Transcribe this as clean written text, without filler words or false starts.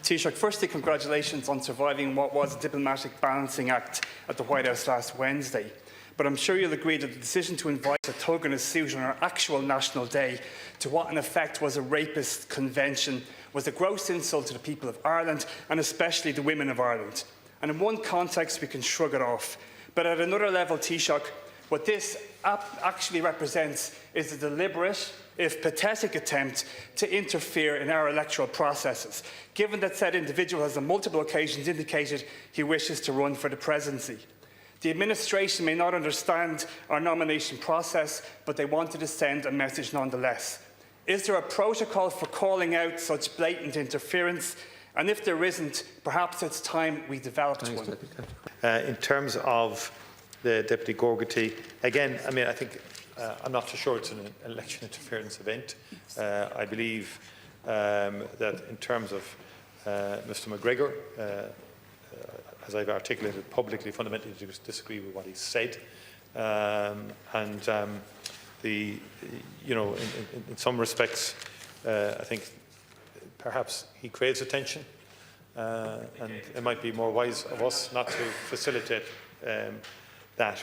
Taoiseach, firstly, congratulations on surviving what was a diplomatic balancing act at the White House last Wednesday. But I'm sure you'll agree that the decision to invite a thug in a suit on our actual national day to what in effect was a rapist convention was a gross insult to the people of Ireland and especially the women of Ireland. And in one context we can shrug it off. But at another level, Taoiseach, what this actually represents is a deliberate, if pathetic, attempt to interfere in our electoral processes, given that said individual has on multiple occasions indicated he wishes to run for the presidency. The administration may not understand our nomination process, but they wanted to send a message nonetheless. Is there a protocol for calling out such blatant interference? And if there isn't, perhaps it's time we developed one. In terms of the Deputy Gogarty, again, I mean, I think I'm not too sure it's an election interference event. I believe that in terms of Mr McGregor, as I've articulated publicly, fundamentally disagree with what he said, in some respects, I think perhaps he craves attention, and it might be more wise of us not to facilitate that.